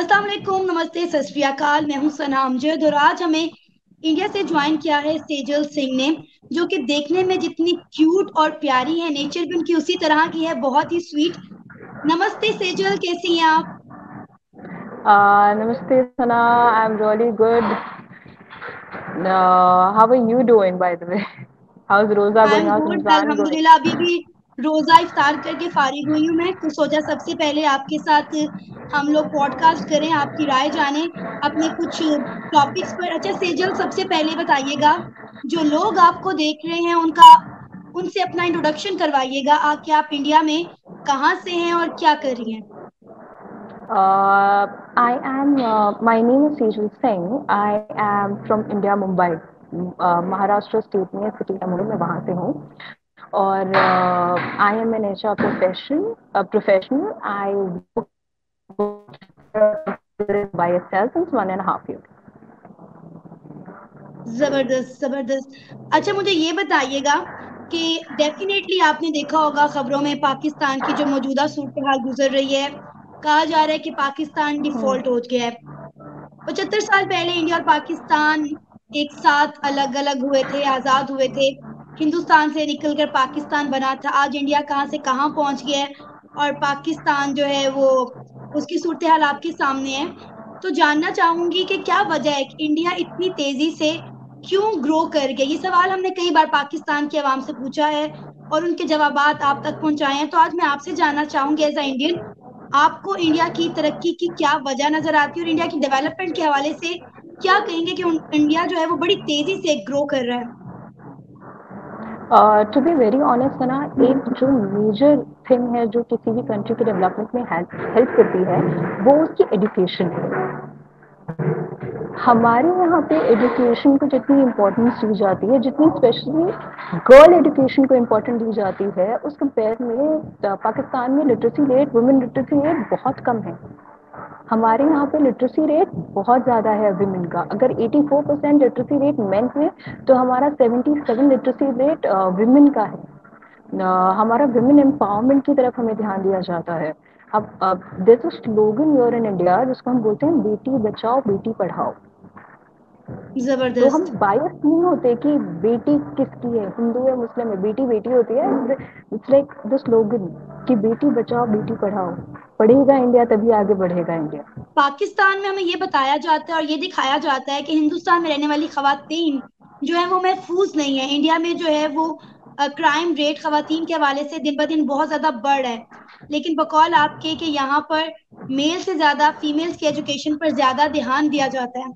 अस्सलाम वालेकुम, नमस्ते, सत श्री अकाल। मैं हूं सना अमजद और आज हमें इंडिया से ज्वाइन किया है सेजल सिंह ने, जो कि देखने में जितनी क्यूट और प्यारी है, नेचर भी उनकी उसी तरह की है, बहुत ही स्वीट। नमस्ते सेजल, कैसी हैं आप? Namaste, Sana. I'm really good. How are you doing, by the way? How's Rosa I going? Am How's good, Ramzan going? अल्हम्दुलिल्लाह। अभी भी रोजा इफ्तार करके फारिग हुई हूँ मैं, तो सोचा सबसे पहले आपके साथ हम लोग पॉडकास्ट करें, आपकी राय जानें अपने कुछ टॉपिक्स पर। अच्छा सेजल, सबसे पहले बताइएगा, जो लोग आपको देख रहे हैं उनका उनसे अपना इंट्रोडक्शन करवाइएगा, कि आप इंडिया में कहाँ से हैं और क्या कर रही हैं। My name is Sejal Singh. I am from India, Mumbai. Maharashtra state में सिटी है मुंबई, मैं वहाँ से हूँ। और I am an H R professional. I by self since 1.5 years। जबरदस्त जबरदस्त। अच्छा मुझे ये बताइएगा कि डेफिनेटली आपने देखा होगा खबरों में पाकिस्तान की जो मौजूदा सूरत हाल गुजर रही है। कहा जा रहा है कि पाकिस्तान डिफॉल्ट हो गया है। 75 साल पहले इंडिया और पाकिस्तान एक साथ अलग अलग हुए थे, आजाद हुए थे। हिंदुस्तान से निकलकर पाकिस्तान बना था। आज इंडिया कहाँ से कहाँ पहुंच गया है और पाकिस्तान जो है वो, उसकी सूरत हाल आपके सामने है। तो जानना चाहूंगी कि क्या वजह है कि इंडिया इतनी तेजी से क्यों ग्रो कर गया। ये सवाल हमने कई बार पाकिस्तान की आवाम से पूछा है और उनके जवाबात आप तक पहुंचाए हैं। तो आज मैं आपसे जानना चाहूंगी एज अ इंडियन, आपको इंडिया की तरक्की की क्या वजह नजर आती है और इंडिया की डेवलपमेंट के हवाले से क्या कहेंगे कि इंडिया जो है वो बड़ी तेजी से ग्रो कर रहा है। टू बी वेरी ऑनेस्ट है ना, एक जो मेजर थिंग है जो किसी भी कंट्री के डेवलपमेंट में हेल्प करती है, वो उसकी एजुकेशन है। हमारे यहाँ पे एजुकेशन को जितनी इम्पोर्टेंस दी जाती है, जितनी स्पेशली गर्ल एजुकेशन को इम्पोर्टेंस दी जाती है, उस कंपेयर में पाकिस्तान में literacy rate, women literacy rate बहुत कम है। हमारे यहाँ पे लिटरेसी रेट बहुत ज़्यादा है विमेन का। अगर 84% लिटरेसी रेट मेन है, तो हमारा 77 लिटरेसी रेट विमेन का है। हमारा विमेन एम्पावरमेंट की तरफ हमें ध्यान दिया जाता है। अब this slogan you're in India जिसको हम बोलते हैं बेटी बचाओ बेटी पढ़ाओ। तो हम जबरदस्त। बायस नहीं होते कि बेटी किसकी है, हिंदू है मुस्लिम है, बेटी बेटी होती है। इट्स लाइक द स्लोगन कि बेटी बचाओ बेटी पढ़ाओ। पढ़ेगा इंडिया तभी आगे बढ़ेगा इंडिया। पाकिस्तान में हमें ये बताया जाता है और ये दिखाया जाता है कि हिंदुस्तान में रहने वाली खवातीन जो है वो महफूज नहीं है। इंडिया में जो है वो क्राइम रेट खवातीन के हवाले से दिन ब दिन बहुत ज्यादा बढ़ रहा है। लेकिन बकौल आपके कि यहाँ पर मेल से ज्यादा फीमेल्स की एजुकेशन पर ज्यादा ध्यान दिया जाता है।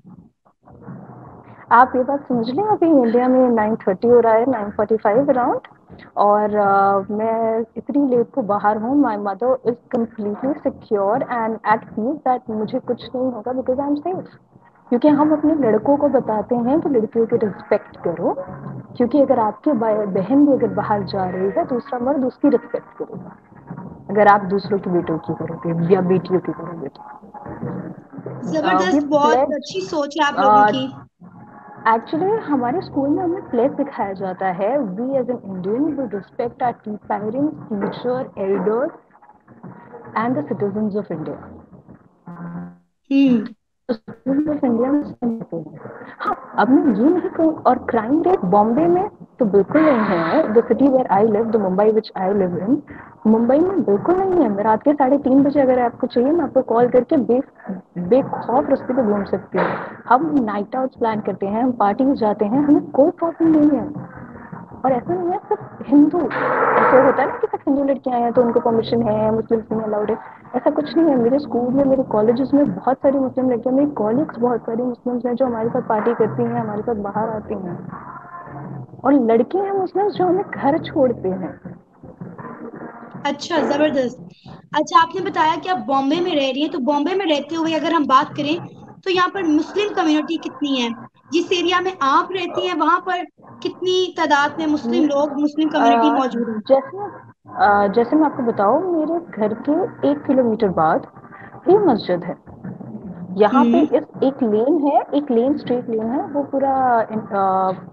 आप ये बात समझ लें, अभी इंडिया में 9:30 हो रहा है, 9:45 अराउंड। और मैं इतनी लेट को बाहर हूँ। My mother is completely secure and at peace that मुझे कुछ नहीं होगा बिकॉज आई एम सेफ। क्योंकि हम अपने लड़कों को बताते हैं कि लड़कियों की रिस्पेक्ट करो, क्योंकि अगर आपकी बहन भी अगर बाहर जा रही है, दूसरा मर्द उसकी रिस्पेक्ट करेगा अगर आप दूसरों की बेटों की करोगे या बेटियों की करोगे तो। वी जबरदस्त, बहुत प्लेज। अच्छी सोच है आप लोगों की। एक्चुअली हमारे स्कूल में हमें प्लेस सिखाया जाता है, we as an Indian will respect our parents, teacher, elders and the citizens of India. Hmm. India में सेम होते हैं। हाँ, अब मैं ये नहीं कहूँ। और क्राइम रेट बॉम्बे में तो बिल्कुल नहीं है। The city where I live, the Mumbai which I live in, Mumbai में बिल्कुल नहीं है। मैं रात के 3:30 बजे अगर आपको चाहिए, मैं आपको कॉल करके बेखौफ रास्ते पे घूम सकती हूँ। हम नाइट आउट प्लान करते हैं, हम पार्टी जाते हैं, हमें कोई प्रॉब्लम नहीं है। और ऐसा नहीं है सिर्फ हिंदू, ऐसे होता है ना कि सिर्फ हिंदू लड़कियां हैं तो उनको परमिशन है, मुस्लिम नहीं अलाउड है। ऐसा कुछ नहीं है। मेरे स्कूल में, मेरे कॉलेजेस में बहुत सारी मुस्लिम लड़कियां, मेरी कॉलीग्स बहुत सारी मुस्लिम्स हैं जो हमारे साथ पार्टी करती हैं, हमारे साथ बाहर आती हैं। और लड़के हैं मुस्लिम जो हमें घर छोड़ते हैं। अच्छा, जबरदस्त। अच्छा आपने बताया कि आप बॉम्बे में रह रही हैं, तो बॉम्बे में रहते हुए अगर हम बात करें तो यहाँ पर मुस्लिम कम्युनिटी कितनी है? जिस एरिया में आप रहती हैं वहां पर कितनी तादाद में मुस्लिम लोग, मुस्लिम कम्युनिटी मौजूद है? जैसे मैं आपको बताऊं, मेरे घर के 1 किलोमीटर बाद ही मस्जिद है। यहाँ पे हम्म। इस एक लेन है, एक लेन स्ट्रेट लेन है, वो पूरा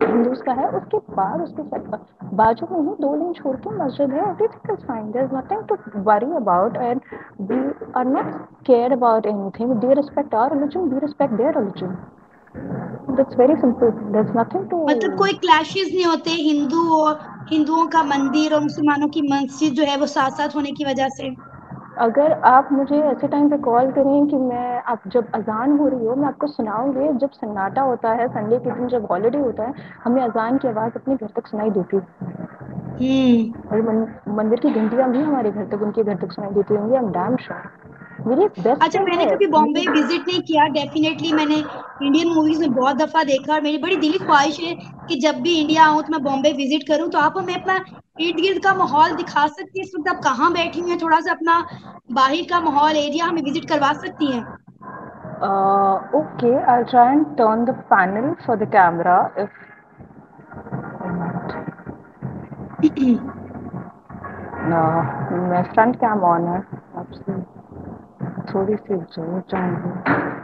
हिंदूज का है। उसके बाद उसके बाजू में ही 2 लेन छोड़ के मस्जिद है। Everything is fine, there is nothing to worry about, and we are not care about anything. They respect our religion, we respect their religion. That's very simple, there is nothing to. मतलब कोई clashes नहीं होते हिंदू और हिंदुओं का मंदिर और मुसलमानों की मस्जिद जो है वो साथ साथ होने की वजह से? अगर आप मुझे ऐसे टाइम पे कॉल करें कि मैं, आप जब अजान हो रही हो मैं आपको सुनाऊंगी, जब सन्नाटा होता है संडे के दिन, जब हॉलीडे होता है, हमें अजान की आवाज़ अपने घर तक सुनाई देती है। हम्म। और मंदिर की घंटियां भी हमारे घर तक, उनके घर तक सुनाई देती होंगी, आई एम डैम श्योर। मेरी एक बेस्ट अच्छा, फ्रेंड मैंने है कभी बॉम्बे मेरी। विजिट नहीं किया। डेफिनेटली मैंने इंडियन मूवीज में बहुत दफा देखा और मेरी बड़ी दिली ख्वाहिश है कि जब भी इंडिया आऊं तो मैं बॉम्बे विजिट करूं। तो आप हमें अपना इर्द गिर्द का माहौल दिखा सकती हैं? इस वक्त आप कहाँ बैठी हुई हैं? थोड़ा सा अपना बाहर का माहौल एरिया हमें विजिट करवा सकती हैं? Okay, I'll try and turn the panel for the camera if मैं फ्रंट कैम ऑन है। आपसे थोड़ी सी दूर जाऊंगी।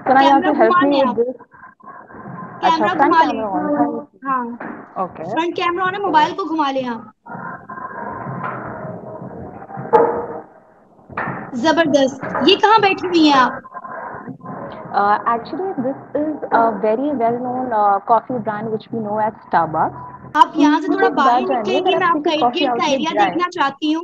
Can I have camera to घुमा हेल्प मी लें विद आप। दिस? अच्छा, कैमरा फ्रंट घुमा लें। कैमरा ऑन है। हाँ, ओके। फ्रंट कैमरा ऑन है, मोबाइल को घुमा लें आप। जबरदस्त। ये कहाँ बैठी हुई हैं आप? Actually, this is a very well-known coffee brand which we know as Starbucks. आप यहाँ से मुझे थोड़ा एक बाहर बात जाननी है, निकलेंगी? अगर मैं आप आपका किसी इर्द कॉफी गिर्द का आउटलेट एरिया जाएं। देखना चाहती हूँ।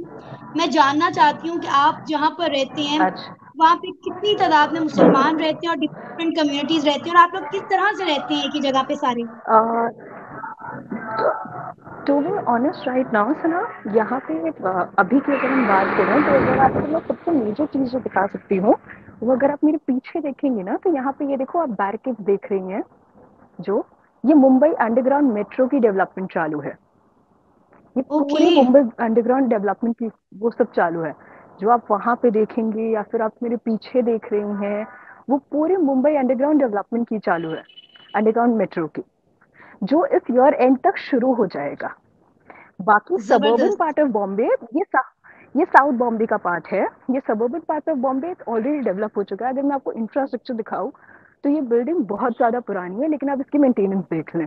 मैं जानना चाहती हूँ कि आप जहाँ पर रहते हैं अच्छा। वहाँ पे कितनी तादाद में मुसलमान रहते हैं और डिफरेंट कम्युनिटीज रहती हैं, और आप लोग किस तरह से रहते हैं एक ही जगह पे सारे? To be honest right now Sana, यहाँ पे अभी की अगर हम बात करें तो अगर आपको मैं सबसे मेजर चीज़ जो दिखा सकती हूँ, वो अगर आप मेरे पीछे देखेंगे ना, तो यहाँ पे ये देखो, आप बैरिकेड देख रही हैं जो, ये मुंबई अंडरग्राउंड मेट्रो की डेवलपमेंट चालू है। ये ओके। पूरी मुंबई अंडरग्राउंड डेवलपमेंट की वो सब चालू है। जो आप वहां पे देखेंगे या फिर आप मेरे पीछे देख रही हैं, वो पूरी मुंबई अंडरग्राउंड डेवलपमेंट की चालू है, अंडरग्राउंड मेट्रो की, जो इस ईयर एंड तक शुरू हो जाएगा। बाकी सबर्बन जबरदस्त। पार्ट ऑफ बॉम्बे, ये साउथ बॉम्बे का पार्ट है। ये suburban part of Bombay already develop हो चुका है। अगर मैं आपको इंफ्रास्ट्रक्चर दिखाऊं तो ये बिल्डिंग बहुत ज्यादा पुरानी है, लेकिन आप इसकी मेंटेनेंस देख लें।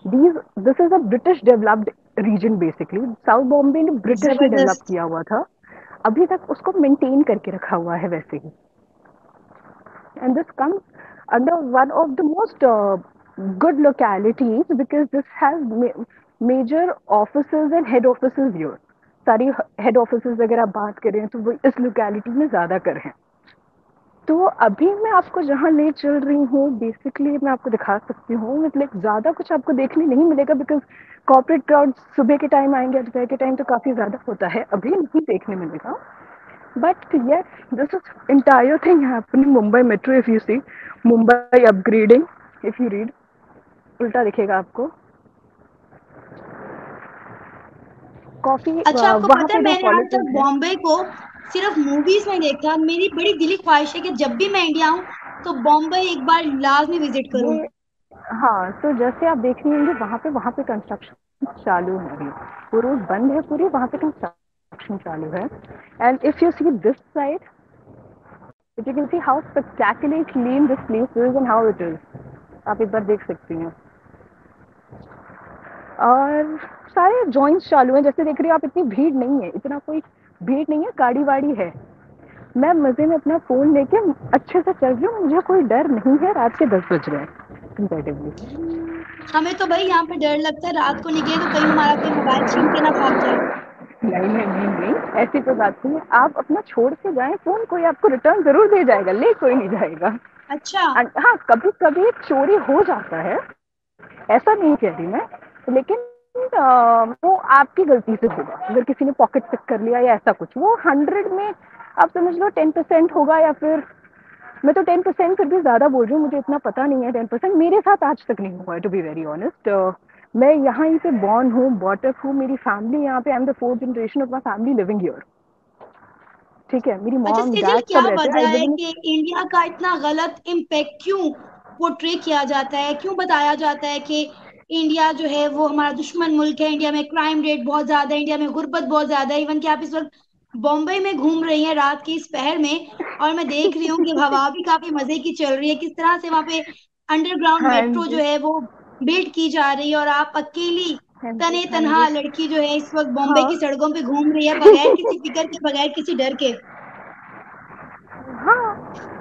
This is a British developed region basically. South Bombay ने ब्रिटिश ने डेवलप जबरदस्त। किया हुआ था, अभी तक उसको मेंटेन करके रखा हुआ है वैसे ही। And this comes under one of the most good localities because this has major offices and head offices here. सारी हेड ऑफिसेज अगर आप बात करें तो वो इस लोकेलिटी में ज़्यादा कर हैं। तो अभी मैं आपको जहाँ ले चल रही हूँ बेसिकली मैं आपको दिखा सकती हूँ, मतलब ज़्यादा कुछ आपको देखने नहीं मिलेगा बिकॉज कॉर्पोरेट क्राउड सुबह के टाइम आएंगे, दोपहर के टाइम तो काफ़ी ज़्यादा होता है, अभी नहीं देखने मिलेगा। But yes, this is entire thing happening Mumbai Metro. If you see Mumbai upgrading, if you read, उल्टा दिखेगा आपको। कॉफी अच्छा, आपको वहां पता है पे जो मैंने आज तक पॉलिटिक्स है। बॉम्बे को सिर्फ मूवीज में देखा। मेरी बड़ी दिली ख्वाहिश है कि जब भी मैं इंडिया आऊँ तो बॉम्बे एक बार लाजमी विजिट करूँ। ये हाँ, तो जैसे आप देख रही होंगे वहां पे कंस्ट्रक्शन चालू है अभी। वो रोड बंद है पूरी, वहां पे कंस्ट्रक्शन चालू है। And if you see this side, if you can see how spectacularly clean this place is and how it is, आप एक बार देख सकती हैं। और सारे जॉइंट्स चालू हैं, जैसे देख रही हो आप, इतनी भीड़ नहीं है, इतना कोई भीड़ नहीं है, गाड़ी वाड़ी है। मैं मजे में अपना फोन लेके अच्छे से चल रही हूँ, मुझे कोई डर नहीं है। रात के 10 बज रहे हैं कंपेरेटिवली। हमें तो भाई यहाँ पे डर लगता है रात को निकले तो कहीं हमारा कोई मोबाइल छीन के ना भाग जाए। नहीं नहीं नहीं नहीं, ऐसी कोई बात नहीं है। आप अपना छोड़ के जाएं फोन, कोई आपको रिटर्न जरूर दे जाएगा, ले कोई नहीं जाएगा। अच्छा। हाँ, कभी कभी चोरी हो जाता है, ऐसा नहीं कह रही मैं, लेकिन वो आपकी गलती से होगा। अगर किसी ने पॉकेट पिक कर लिया या ऐसा कुछ, वो 100 में आप समझ लो 10% होगा, या फिर मैं तो 10% फिर भी ज्यादा बोल रही हूँ, मुझे इतना पता नहीं है। 10% मेरे साथ आज तक नहीं हुआ है, टू बी वेरी ऑनेस्ट। मैं यहाँ ही पे बॉर्न हूँ, बॉटअप हूँ, मेरी फैमिली यहाँ पे, I am the 4th generation of my family living here. ठीक है, मेरी अच्छा मॉम सेजिल, डैड क्या सब रहते हैं। आई वजह लिव है इन। कि इंडिया का इतना गलत इम्पैक्ट क्यों पोर्ट्रे किया जाता है? क्यों बताया जाता है कि इंडिया जो है वो हमारा दुश्मन मुल्क है, इंडिया में क्राइम रेट बहुत ज्यादा है, इंडिया में गुर्बत बहुत ज्यादा है? इवन कि आप इस वक्त बॉम्बे में घूम रही हैं रात की इस पहर में, और मैं देख रही हूँ कि हवा भी काफी मजे की चल रही है, किस तरह से वहां पे अंडरग्राउंड हाँ मेट्रो जो जी। है वो बिल्ड की जा रही है, और आप अकेली हाँ जी। तने हाँ जी। तनहा लड़की जो है इस वक्त बॉम्बे हाँ। की सड़कों पे घूम रही है, बगैर किसी फिक्र के, बगैर किसी डर के। हाँ,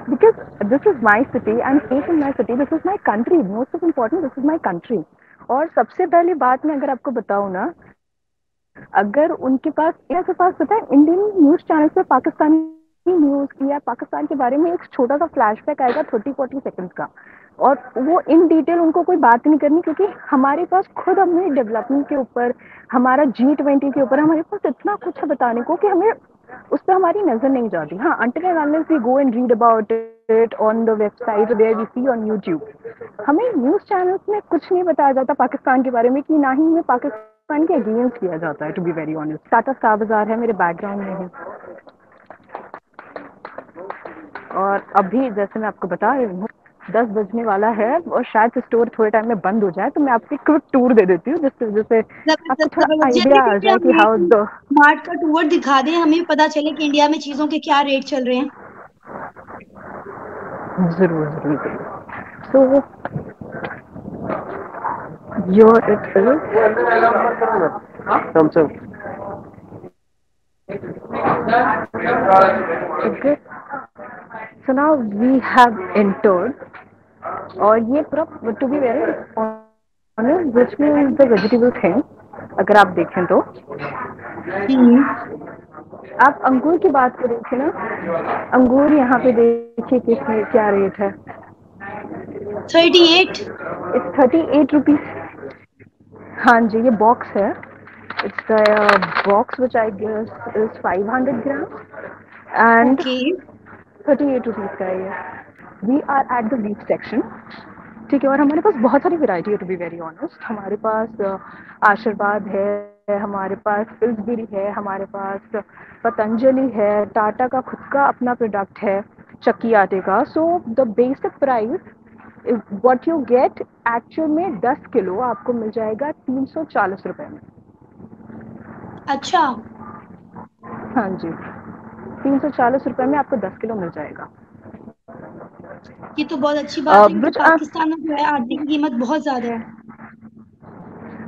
because this is my city, I'm safe in my city, this is my country, most of important, this is my country। और सबसे पहली बात मैं अगर आपको बताऊँ ना, अगर उनके पास, इनके पास पता है इंडियन न्यूज चैनल पे पाकिस्तानी न्यूज या पाकिस्तान के बारे में एक छोटा सा फ्लैशबैक आएगा 30-40 सेकंड का, और वो इन डिटेल उनको कोई बात नहीं करनी, क्योंकि हमारे पास खुद अपने डेवलपमेंट के ऊपर, हमारा G20 के ऊपर हमारे पास इतना कुछ है बताने को कि हमें उस पर हमारी नजर नहीं जाती। हाँ, until and unless we go and read about it on the website where we see on YouTube, हमें न्यूज चैनल्स में कुछ नहीं बताया जाता पाकिस्तान के बारे में, कि ना ही हमें पाकिस्तान के अगेंस्ट किया जाता है, to be very honest. Tata Star Bazaar है मेरे बैकग्राउंड में ही। और अभी जैसे मैं आपको बता रही हूँ 10 बजने वाला है, और शायद स्टोर थोड़े टाइम में बंद हो जाए, तो मैं आपको क्विक टूर दे देती हूँ जिससे जिससे आपको जबरदस्त थोड़ा जबरदस्त, आइडिया जल्दी आ से जाए कि हमें हाउ एक द। मार्ट का टूर दिखा दें, हमें भी पता चले कि इंडिया में चीजों के क्या रेट चल रहे हैं। जरूर जरूर जरूर। So your it is okay, so now we have entered, और ये पूरा to be very honest which means the vegetable thing, अगर आप देखें तो हम्म। आप अंगूर की बात करें थे ना, अंगूर यहाँ पे देखिए किस क्या रेट है। 38। It's 38 rupees. हाँ जी, ये बॉक्स है। It's box which I guess is 500 gram and okay. 38 rupees का है ये। We are at the wheat section, ठीक है, और हमारे पास बहुत सारी वैरायटी है टू बी वेरी ऑनेस्ट। हमारे पास आशीर्वाद है, हमारे पास पिल्सबेरी है, हमारे पास पतंजलि है, टाटा का खुद का अपना प्रोडक्ट है चक्की आटे का। So the basic price what you get actual में 10 किलो आपको मिल जाएगा 340 रुपए में। अच्छा, हाँ जी, 340 रुपए में आपको 10 किलो मिल जाएगा। ये तो बहुत अच्छी बात है, क्योंकि विच पाकिस्तान में जो है आटे की कीमत बहुत ज्यादा है।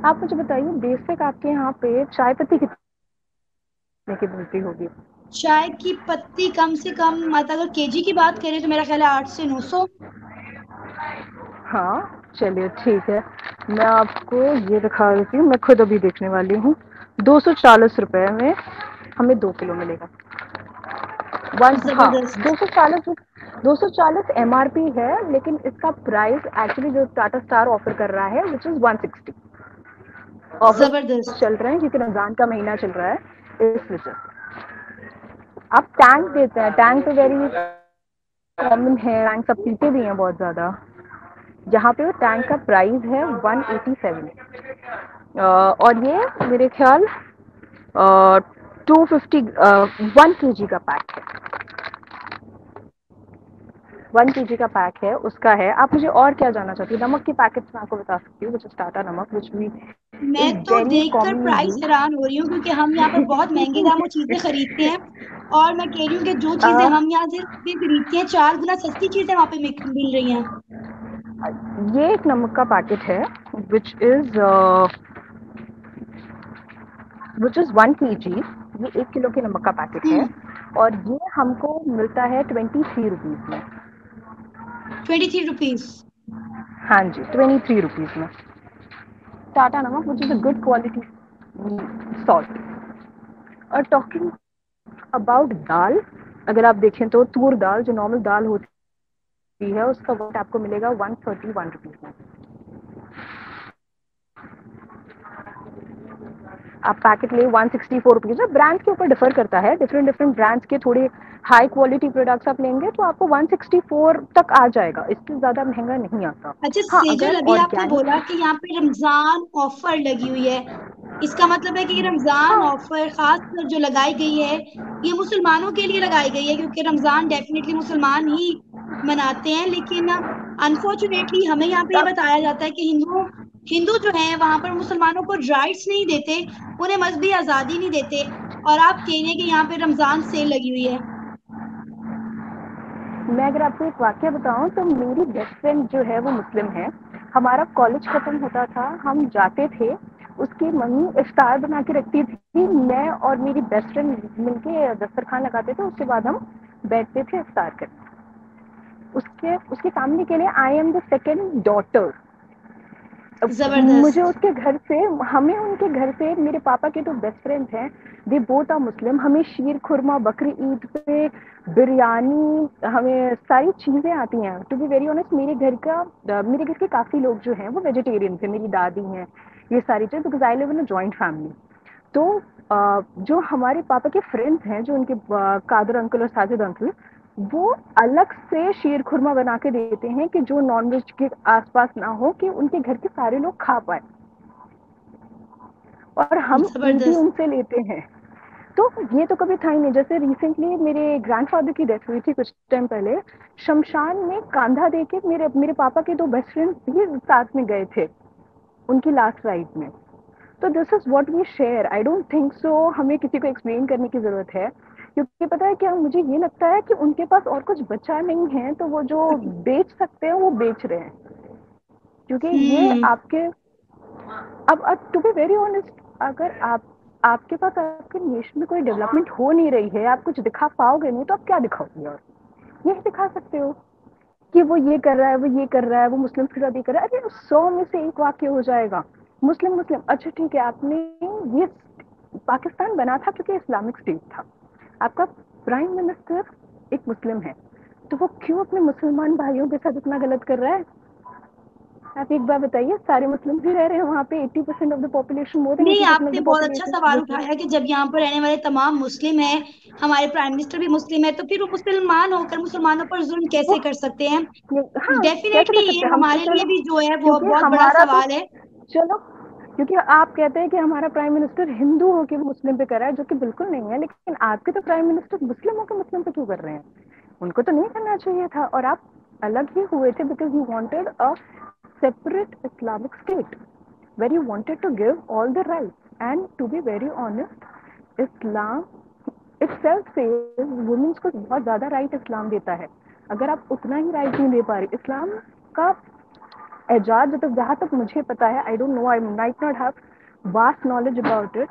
आप मुझे बताइए, बेसिक आपके यहाँ पे चाय पत्ती कितने की मिलती होगी? चाय की पत्ती कम से कम, मतलब अगर केजी की बात करें तो मेरा ख्याल है 800 से 900। हाँ चलिए ठीक है, मैं आपको ये दिखा देती हूँ, मैं खुद अभी देखने वाली हूँ। 240 रुपए में हमें 2 किलो मिलेगा। वन, हाँ, जबरदस्त। 240। 240 MRP है, लेकिन इसका प्राइस एक्चुअली जो टाटा स्टार ऑफर कर रहा है विच इज 160। ऑफर जबरदस्त। चल रहे हैं क्योंकि रमजान का महीना चल रहा है, इस वजह से। आप टैंक देते हैं, टैंक तो वेरी कॉमन है, टैंक सब पीते भी हैं बहुत ज्यादा। जहाँ पे वो टैंक का प्राइस है 187, और ये मेरे ख्याल 250, 1 kg का पैक है। 1 kg का पैक है, उसका है। आप मुझे और क्या जानना चाहती है? नमक की पैकेट्स मैं आपको बता सकती हूँ, विच इज टाटा नमक, विच वी मैं इज तो वेरी देखकर कॉमनली प्राइस यूज। हैरान हो रही हूँ, क्योंकि हम यहाँ पर बहुत महंगे दामों चीजें खरीदते हैं, और मैं कह रही हूँ कि जो चीजें हम यहाँ से खरीदते हैं 4 गुना सस्ती चीजें वहां पे मिल रही हैं। ये एक नमक का पैकेट है विच इज 1 kg। ये 1 किलो के नमक का पैकेट है, हम्म। और ये हमको मिलता है 23 रुपीज में। 23 रुपीज। हाँ जी, 23 रुपीज में टाटा नमक, which is a good quality salt. और टॉकिंग अबाउट दाल, अगर आप देखें तो तूर दाल जो नॉर्मल दाल होती है, उसका वेट आपको मिलेगा 131 रुपीज में। आप पैकेट ले 164 रुपीज। ब्रांड के ऊपर डिफर करता है, डिफरेंट डिफरेंट ब्रांड्स के थोड़े हाई क्वालिटी प्रोडक्ट्स आप लेंगे तो आपको 164 तक आ जाएगा, इससे ज्यादा महंगा नहीं आता। अच्छा हाँ, सेजल, अगर अभी आपने ऑर्गेनिक। बोला कि यहाँ पे रमजान ऑफर लगी हुई है, इसका मतलब है कि रमजान हाँ ऑफर खास कर जो लगाई गई है, ये मुसलमानों के लिए लगाई गई है, क्योंकि रमजान डेफिनेटली मुसलमान ही मनाते हैं, लेकिन अनफॉर्चुनेटली हमें यहाँ पे ये तब बताया जाता है कि हिंदू हिंदू जो है वहां पर मुसलमानों को राइट्स नहीं देते, उन्हें मजहबी आजादी नहीं देते, और आप कह रहे हैं कि यहाँ पे रमजान सेल लगी हुई है। मैं अगर आपको एक वाक्य बताऊं तो मेरी बेस्ट फ्रेंड जो है वो मुस्लिम है। हमारा कॉलेज खत्म होता था, हम जाते थे, उसकी मम्मी इफ्तार बना के रखती थी, मैं और मेरी बेस्ट फ्रेंड मिलके दस्तरखान लगाते थे, उसके बाद हम बैठते थे इफ्तार करने। उसके उसकी फैमिली के लिए I am the second daughter. मुझे जबरदस्त। उसके घर से, हमें उनके घर से, मेरे पापा के तो बेस्ट फ्रेंड्स हैं, दे बोथ आर मुस्लिम, हमें शीर खुरमा, बकरी ईद पे बिरयानी, हमें सारी चीजें आती हैं। टू बी वेरी ऑनेस्ट, मेरे घर के काफी लोग जो हैं वो वेजिटेरियन थे, मेरी दादी हैं, ये सारी चीजें, because I live in a joint family. तो जो हमारे पापा के फ्रेंड्स हैं, जो उनके कादर अंकल और साजिद अंकल, वो अलग से शीर खुरमा बना के देते हैं कि जो नॉनवेज के आसपास ना हो, कि उनके घर के सारे लोग खा पाए, और हम ईद भी जबरदस्त। उनसे लेते हैं। तो ये तो कभी था ही नहीं। जैसे रिसेंटली मेरे ग्रैंडफादर की डेथ हुई थी कुछ टाइम पहले, शमशान में कांधा देके मेरे मेरे पापा के दो बेस्ट फ्रेंड भी साथ में गए थे उनकी लास्ट राइड में। तो this is what we share. I don't think so हमें किसी को एक्सप्लेन करने की जरूरत है, क्योंकि पता है क्या, मुझे ये लगता है कि उनके पास और कुछ बचा नहीं है, तो वो जो बेच सकते हैं वो बेच रहे हैं, क्योंकि ये हम्म। आपके, अब टू बी वेरी ऑनेस्ट, अगर आपके पास आपके नेशन में कोई डेवलपमेंट हो नहीं रही है, आप कुछ दिखा पाओगे नहीं, तो आप क्या दिखाओगे? और यही दिखा सकते हो कि वो ये कर रहा है, वो ये कर रहा है, वो मुस्लिम के साथ ये कर रहा है। अरे 100 में से एक वाक्य हो जाएगा, मुस्लिम मुस्लिम, अच्छा ठीक है, आपने ये पाकिस्तान बना था क्योंकि इस्लामिक स्टेट था, आपका प्राइम मिनिस्टर एक मुस्लिम है, तो वो क्यों अपने मुसलमान भाइयों के साथ इतना गलत कर रहा है? आप एक बार बताइए, सारे मुस्लिम ही रह रहे हैं वहाँ पे, 80% of the population, more than नहीं, 80% ऑफ आपने द बहुत अच्छा पॉपुलेशन सवाल मुस्लिम। उठाया कि जब यहाँ पर रहने वाले तमाम मुस्लिम हैं, हमारे प्राइम मिनिस्टर भी मुस्लिम है, तो फिर वो मुसलमान होकर मुसलमानों पर जुल्म वो, कैसे कर सकते हैं? हाँ, कैसे डेफिनेटली कर ये सकते हैं हम? हमारे लिए चलो, भी जो है वो क्योंकि बहुत बड़ा हमारा तो, सवाल है। चलो, क्योंकि आप कहते हैं कि हमारा प्राइम मिनिस्टर हिंदू होकर मुस्लिम पे कर रहा है, जो कि बिल्कुल नहीं है, लेकिन आपके तो प्राइम मिनिस्टर मुस्लिम होकर मुस्लिम पे क्यों कर रहे हैं? उनको तो नहीं करना चाहिए था, और आप अलग ही हुए थे because you wanted a separate Islamic state where you wanted to give all the rights. And to be very honest, Islam itself says women's को बहुत ज़्यादा राइट इस्लाम देता है। अगर आप उतना ही राइट नहीं दे पा रहे, इस्लाम का एजाज, तो जहाँ तक मुझे पता है, I don't know, I might not have vast knowledge about it,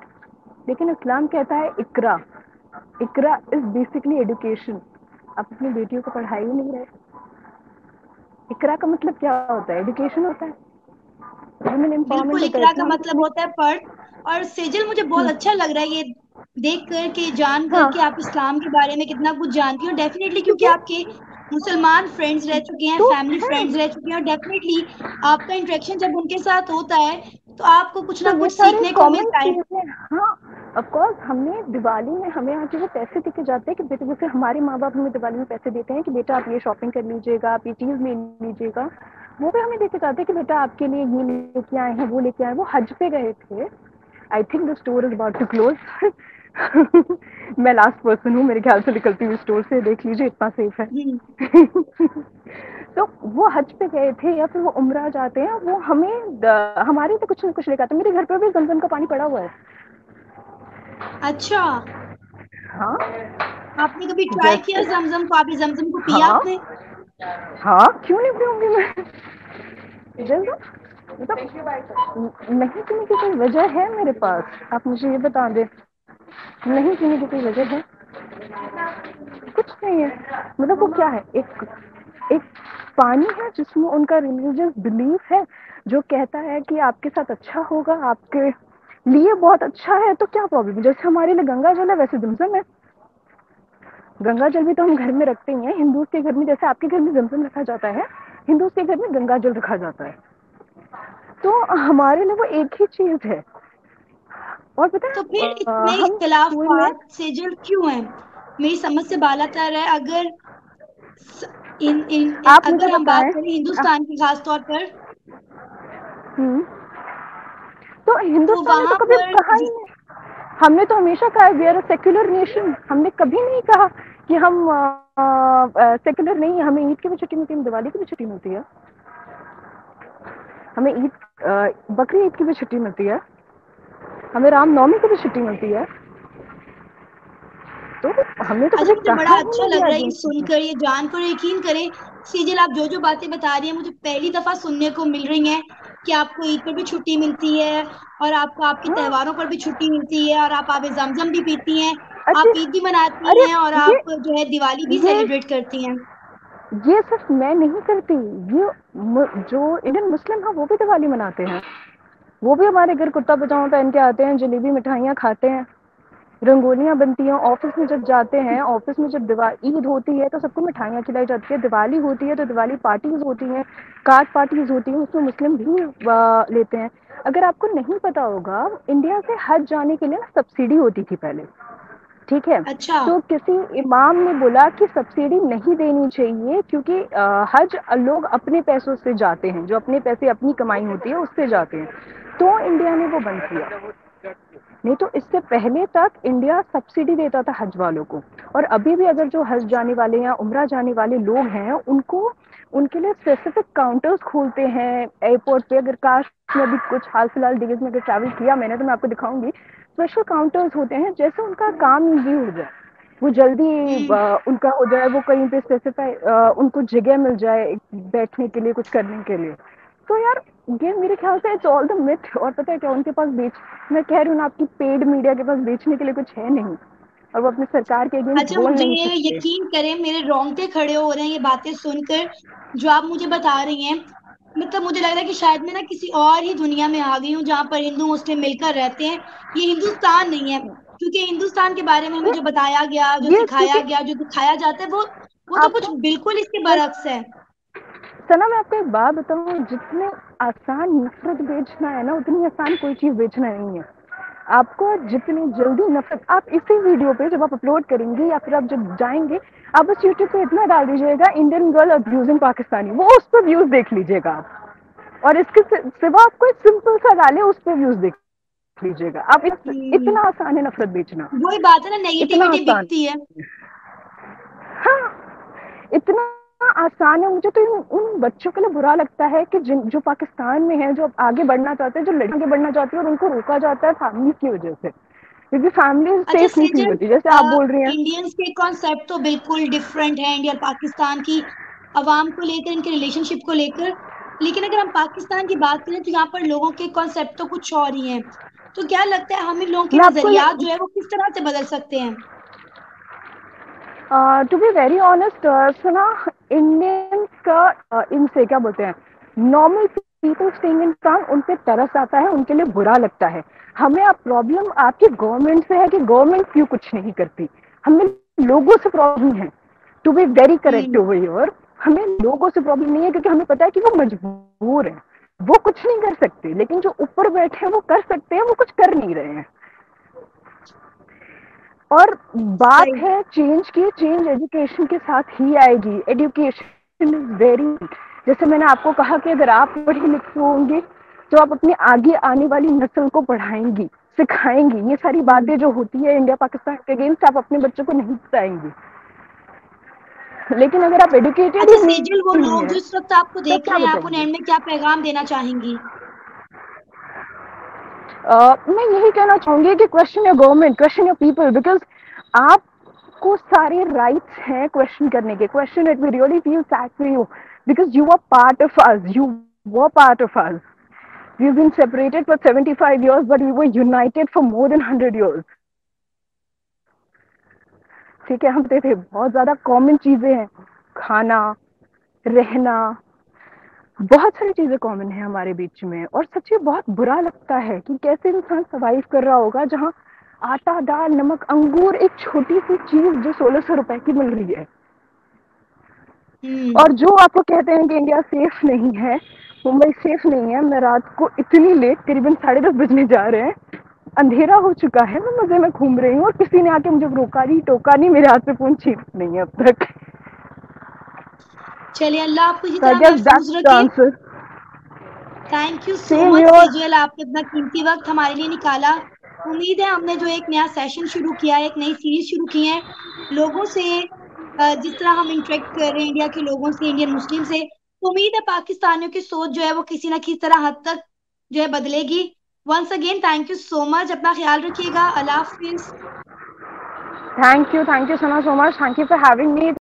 लेकिन इस्लाम कहता है इकरा, इकरा इज बेसिकली एजुकेशन। आप अपनी बेटियों को पढ़ाई ही नहीं रहे। इकरा का मतलब क्या होता है? एजुकेशन होता है, वुमेन एम्पावरमेंट बिल्कुल, होता है, इकरा का इस्लाम कुछ मतलब नहीं। होता है पढ़। और सेजल, मुझे बहुत अच्छा लग रहा है ये देख कर के, जान कर हाँ, के आप इस्लाम के बारे में कितना कुछ जानती हो। डेफिनेटली क्योंकि क्योंकि आपके मुसलमान फ्रेंड्स रह चुके हैं, तो फैमिली है, फ्रेंड्स रह चुके हैं, और डेफिनेटली आपका इंटरेक्शन जब उनके साथ होता है तो आपको कुछ तो ना ये कुछ सारे सीखने को कॉमन मिलता है। चीजें। हाँ, ऑफ कोर्स, हमने दिवाली में हमें यहाँ के जो पैसे देके जाते हैं कि बेटे, जैसे हमारे माँ बाप हमें दिवाली में पैसे देते हैं कि बेटा आप ये शॉपिंग कर लीजिएगा, आप ये चीज ले लीजिएगा, वो भी हमें देके जाते हैं कि बेटा आपके लिए ये लेके आए हैं, वो लेके आए। वो हज पे गए थे, I think the store is about to close. मैं लास्ट पर्सन हूँ मेरे ख्याल से निकलती हुई स्टोर से, देख लीजिए इतना सेफ है। हम्म। तो वो हज पे गए थे या फिर वो उम्रा जाते हैं, वो हमें हमारे से कुछ न कुछ लेकर आते हैं। मेरे घर पर भी जमजम का पानी पड़ा हुआ है। अच्छा, हाँ, आपने कभी ट्राई किया जैसे, जमजम को? आपने जमजम को पिया हाँ, आपने? हाँ, क्यों नहीं पीऊंगी मैं? जल्द, मतलब नहीं पीने की कोई वजह है मेरे पास? आप मुझे ये बता दें, नहीं पीने की कोई वजह है? कुछ नहीं है। मतलब वो क्या है, एक एक पानी है जिसमें उनका रिलीजियस बिलीफ है, जो कहता है कि आपके साथ अच्छा होगा, आपके लिए बहुत अच्छा है, तो क्या प्रॉब्लम? जैसे हमारे लिए गंगा जल है, वैसे जमजम है। गंगा जल भी तो हम घर में रखते ही हैं, हिंदूज के घर में जैसे आपके घर में जमजम रखा जाता है, हिंदूज के घर में गंगा जल रखा जाता है। तो हमारे लिए वो एक ही चीज है। और पता तो फिर है, इतने हम स्कूल में, इख्तिलाफात सेजल क्यों हैं? मेरी समझ से बालातर है। अगर स- आप मुझे अगर हम बात बताएं। करें हिंदुस्तान की खास तौर पर, हम्म, तो तो हिंदुस्तान ने तो वहां कभी पर कहा ही नहीं। हमने तो हमेशा कहा we are a secular nation, हमने कभी नहीं कहा कि हम सेक्युलर नहीं है। हमें ईद की भी छुट्टी मिलती है, दिवाली की भी छुट्टी मिलती है, हमें बकरी ईद की भी छुट्टी मिलती है, हमें रामनवमी की भी छुट्टी मिलती है। तो हमें तो अच्छा, कभी मुझे बड़ा कहा ही अच्छा नहीं लग गया रहा है ये ये चीजें। सुनकर, ये जानकर, यकीन करें सीजल, आप जो जो बातें बता रही हैं मुझे पहली दफा सुनने को मिल रही हैं कि आपको ईद पर भी छुट्टी मिलती है और आपको आपके हाँ। त्योहारों पर भी छुट्टी मिलती है और आप आबे जमजम भी पीती हैं, अच्छा। आप ईद भी मनाती अरे हैं और ये आप जो है दिवाली भी ये सेलिब्रेट करती हैं। ये सिर्फ मैं नहीं करती, ये जो इंडियन मुस्लिम है वो भी दिवाली मनाते हैं। वो भी हमारे घर कुर्ता पजामा पहन के आते हैं, जलेबी मिठाइयाँ खाते हैं, रंगोलियाँ बनती हैं। ऑफिस में जब जाते हैं, ऑफिस में जब ईद होती है तो सबको मिठाइयाँ खिलाई जाती है, दिवाली होती है तो दिवाली पार्टीज होती हैं, कार्ड पार्टीज होती हैं, उसमें मुस्लिम भी लेते हैं। अगर आपको नहीं पता होगा, इंडिया से हज जाने के लिए ना सब्सिडी होती थी पहले, ठीक है। अच्छा। तो किसी इमाम ने बोला कि सब्सिडी नहीं देनी चाहिए, क्योंकि हज लोग अपने पैसों से जाते हैं, जो अपने पैसे अपनी कमाई होती है उससे जाते हैं। तो इंडिया ने वो बंद किया। नहीं तो इससे पहले तक इंडिया सब्सिडी देता था हज वालों को। और अभी भी अगर जो हज जाने वाले या उम्रा जाने वाले लोग हैं, उनको उनके लिए स्पेसिफिक काउंटर्स खोलते हैं एयरपोर्ट पे। अगर काश में अभी कुछ हाल फिलहाल डेज में अगर ट्रैवल किया मैंने, तो मैं आपको दिखाऊंगी। स्पेशल काउंटर्स होते हैं, जैसे उनका काम इजी हो जाए, वो जल्दी हम्म। उनका हो जाए, वो कहीं पे स्पेसिफाई उनको जगह मिल जाए बैठने के लिए, कुछ करने के लिए। तो यार ये मेरे ख्याल से इट्स ऑल द मिथ। और पता है क्या, उनके पास बेच मैं कह रही हूँ ना, आपकी पेड मीडिया के पास बेचने के लिए कुछ है नहीं, और वो अपनी सरकार के अगेंस्ट अच्छा, बोल मुझे नहीं सकते। यकीन करें मेरे रोंगटे खड़े हो रहे हैं ये बातें सुनकर जो आप मुझे बता रही हैं। मतलब मुझे लग रहा है कि शायद मैं ना किसी और ही दुनिया में आ गई हूँ जहाँ पर हिंदू मुस्लिम मिलकर रहते हैं। ये हिंदुस्तान नहीं है, क्योंकि हिंदुस्तान के बारे में हमें ये जो बताया गया, जो ये सिखाया क्योंकि गया, जो दिखाया जाता है, वो तो कुछ आपको बिल्कुल इसके सर बरक्स है। सना, मैं आपको एक बात बताऊं, जितने आसान नफरत बेचना है ना, उतनी आसान कोई चीज बेचना नहीं है। आपको जितनी जल्दी नफरत, आप इसी वीडियो पे जब आप अपलोड करेंगे या फिर आप जब जाएंगे, आप बस यूट्यूब पे इतना डाल दीजिएगा इंडियन गर्ल अब्यूजिंग पाकिस्तानी, वो उस पर व्यूज देख लीजिएगा आप। और इसके सिवा आप कोई सिंपल सा डाले, उस पर व्यूज देख लीजिएगा आप। हम्म। इतना आसान है नफरत बेचना, वही बात है ना, इतना नेगेटिविटी आसान। बिकती है। हाँ, इतना आसान है। मुझे तो उन बच्चों के लिए बुरा लगता है कि जिन जो पाकिस्तान में है, जो आगे बढ़ना चाहते हैं, जो लड़कियां आगे बढ़ना चाहती है, और उनको रोका जाता है फैमिली की वजह से, क्योंकि फैमिली अच्छा सेफ नहीं फील सेजल, होती, जैसे आप बोल रही हैं। इंडियंस के कॉन्सेप्ट तो बिल्कुल डिफरेंट है इंडिया और पाकिस्तान की अवाम को लेकर, इनके रिलेशनशिप को लेकर। लेकिन अगर हम पाकिस्तान की बात करें तो यहाँ पर लोगों के कॉन्सेप्ट तो कुछ और ही हैं। तो क्या लगता है हम इन लोगों के मैं आपको ये, नजरियात जो है वो किस तरह से बदल सकते हैं? टू बी वेरी ऑनेस्ट सुना, इंडियंस का इनसे क्या बोलते हैं, नॉर्मल पीपल स्टेइंग इन काम, उन पे तरस आता है, उनके लिए बुरा लगता है। हमें अब प्रॉब्लम आपकी गवर्नमेंट से है कि गवर्नमेंट क्यों कुछ नहीं करती। हमें लोगों से प्रॉब्लम है, to be very correct hmm. Over here. हमें लोगों से प्रॉब्लम नहीं है, क्योंकि हमें पता है कि वो मजबूर है, वो कुछ नहीं कर सकते, लेकिन जो ऊपर बैठे हैं वो कर सकते हैं, वो कुछ कर नहीं रहे हैं। और बात सही। है चेंज की, चेंज एजुकेशन के साथ ही आएगी। एजुकेशन इज वेरी, जैसे मैंने आपको कहा कि अगर आप पढ़ी लिखी होंगी तो आप अपनी आगे आने वाली नस्ल को पढ़ाएंगी, सिखाएंगी। ये सारी हम्म। बातें जो होती है इंडिया पाकिस्तान के अगेंस्ट, आप अपने बच्चों को नहीं बताएंगी। लेकिन अगर आप एडुकेटेड अच्छा ही सेजल, वो नहीं लोग है, जो इस वक्त आपको तब देख क्या रहे हैं, आप उन्हें बताएंगे। एंड में क्या पैगाम देना चाहेंगी? मैं यही कहना चाहूंगी कि question your government, question your people, because आपको सारे राइट्स हैं क्वेश्चन करने के। Question it, we really feel sad for you, because you are part of us, you were part of us. We've been separated for 75 years, but we were united for more than 100 years. ठीक है, हम थे बहुत ज्यादा common चीजें हैं, खाना, रहना, बहुत सारी चीजें कॉमन है हमारे बीच में। और सच्ची बहुत बुरा लगता है कि कैसे इंसान सर्वाइव कर रहा होगा, जहाँ आटा, दाल, नमक, अंगूर, एक छोटी सी चीज जो 1600 रुपए की मिल रही है। हम्म। और जो आपको कहते हैं कि इंडिया सेफ नहीं है, मुंबई सेफ नहीं है। मैं रात को इतनी लेट, करीबन 10:30 बजने जा रहे हैं, अंधेरा हो चुका है, मैं मजे में घूम रही हूँ, और किसी ने आके मुझे रोका नहीं, टोका नहीं, मेरे हाथ से फोन छीन नहीं है अब तक। चलिए, अल्लाह आपको इसी So I तरह guess महफूज that's the रखे। answer. Thank you so Same much here. Sejal, आपने अपना कीमती वक्त हमारे लिए निकाला। उम्मीद है हमने जो एक नया सेशन शुरू किया है, एक नई सीरीज शुरू की है लोगों से, जिस तरह हम इंटरेक्ट कर रहे हैं इंडिया के लोगों से, इंडियन मुस्लिम से, तो उम्मीद है पाकिस्तानियों की सोच जो है वो किसी ना किसी तरह हद तक जो है बदलेगी। Once again thank you so much, अपना ख्याल रखिएगा, अल्लाह हाफिज। Thank you, Sana, so much. Thank you for having me.